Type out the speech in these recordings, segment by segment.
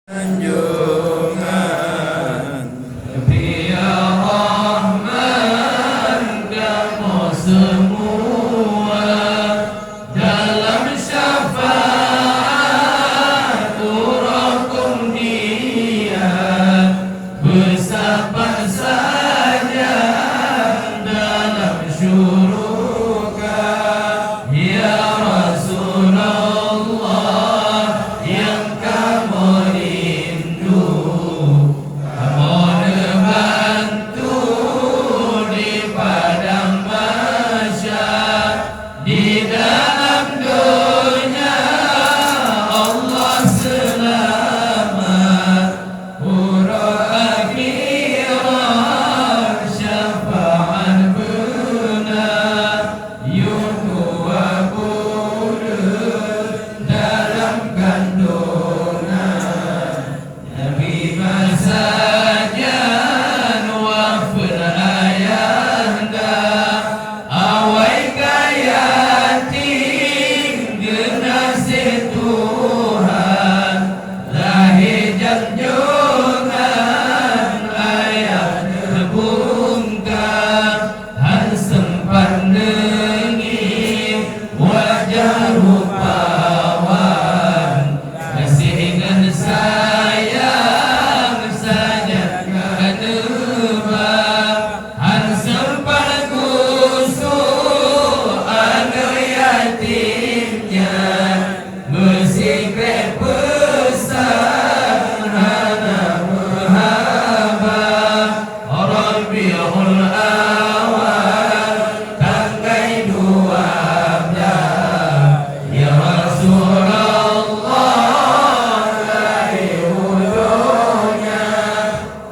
anjungan Ya Rahman kamu semua dalam syafaat urahkum dia bersabar saja dalam syuruka Ya Rasulullah yang kamu rindu kamu bantu di padang mahsyar di dalam dunia Allah selamat huruf akhirat syafaat benar yuhwa dalam kandungan Nabi masajan wafil ayanda awai kayatin generasi Tuhan lahir janjungan ayat terbungkam sempat dengin wajah rupawan kasih dengan sayang saja kenebak sempat kusuk agar yatimnya bersikret besar hana berhabah Rabiul awal tanggai 12 ya Rasulullah lahir wujudnya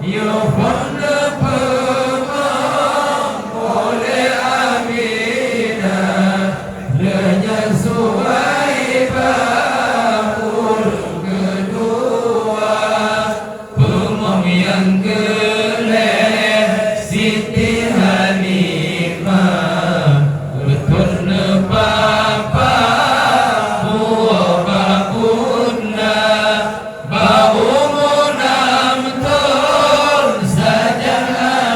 yufun pemang oleh Aminah dengan Suhaibah ulun kedua pemang yang geleh Siti Hanifah betul papa buah bakunda bau munam tol saja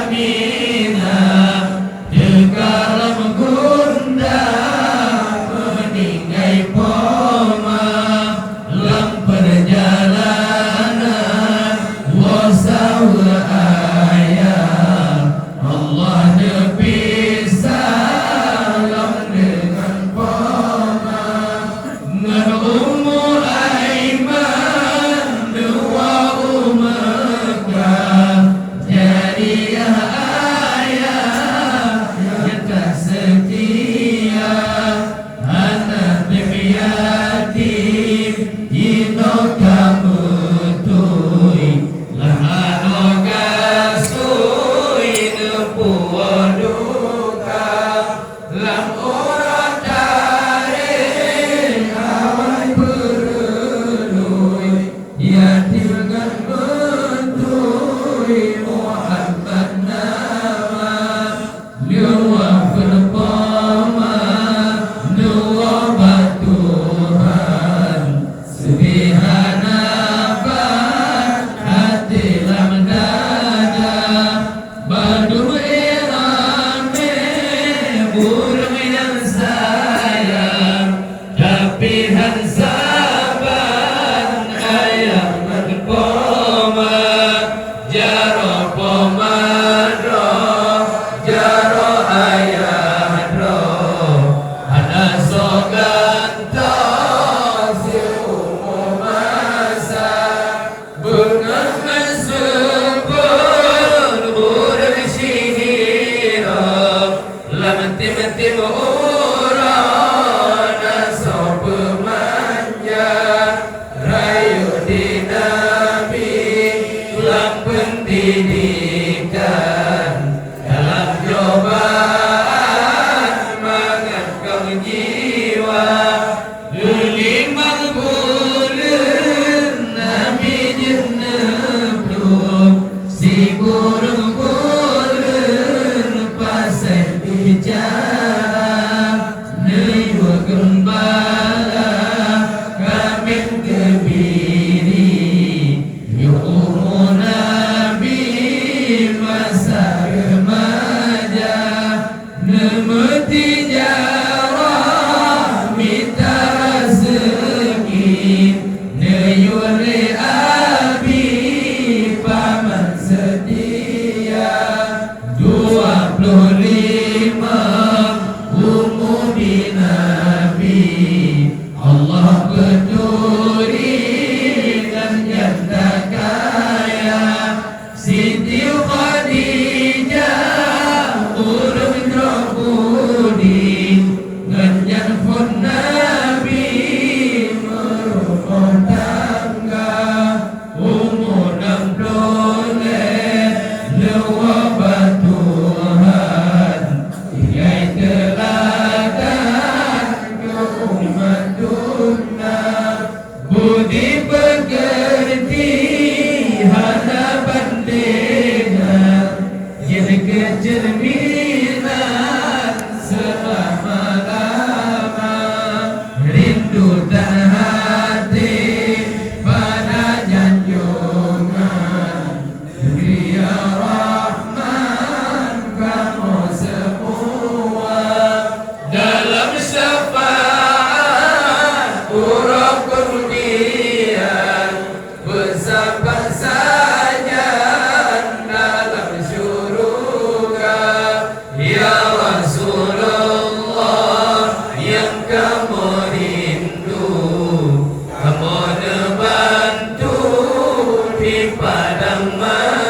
Aminah dekalam gunda meninggai poma lam perjalanan wasawa ayat Allah nepi salam dengan poma ngan Ummu Aiman dua Mekah jadi ayah yang tak setia anak yatim ino kamu tui lah ano gasui nepuwa duka lam orang dari awal berlui yatim kan mentui Muhammad nama luar berpama luar batuhan Subhanabat hati lam dada Badu irame burung yang sayang tapi hansaban ayam berpoma jaro pomadro jaro ayah ada soganto si umum masa bengang mesubur burung syihirah lam tim-tim urana so pemanja rayu di Nabi lam pendidikan dalam cobaan mengangkang jiwa limang bulan Nabi jenebluh si burung-burung pasai bicara neywa gembala kami kebiri di padang mahal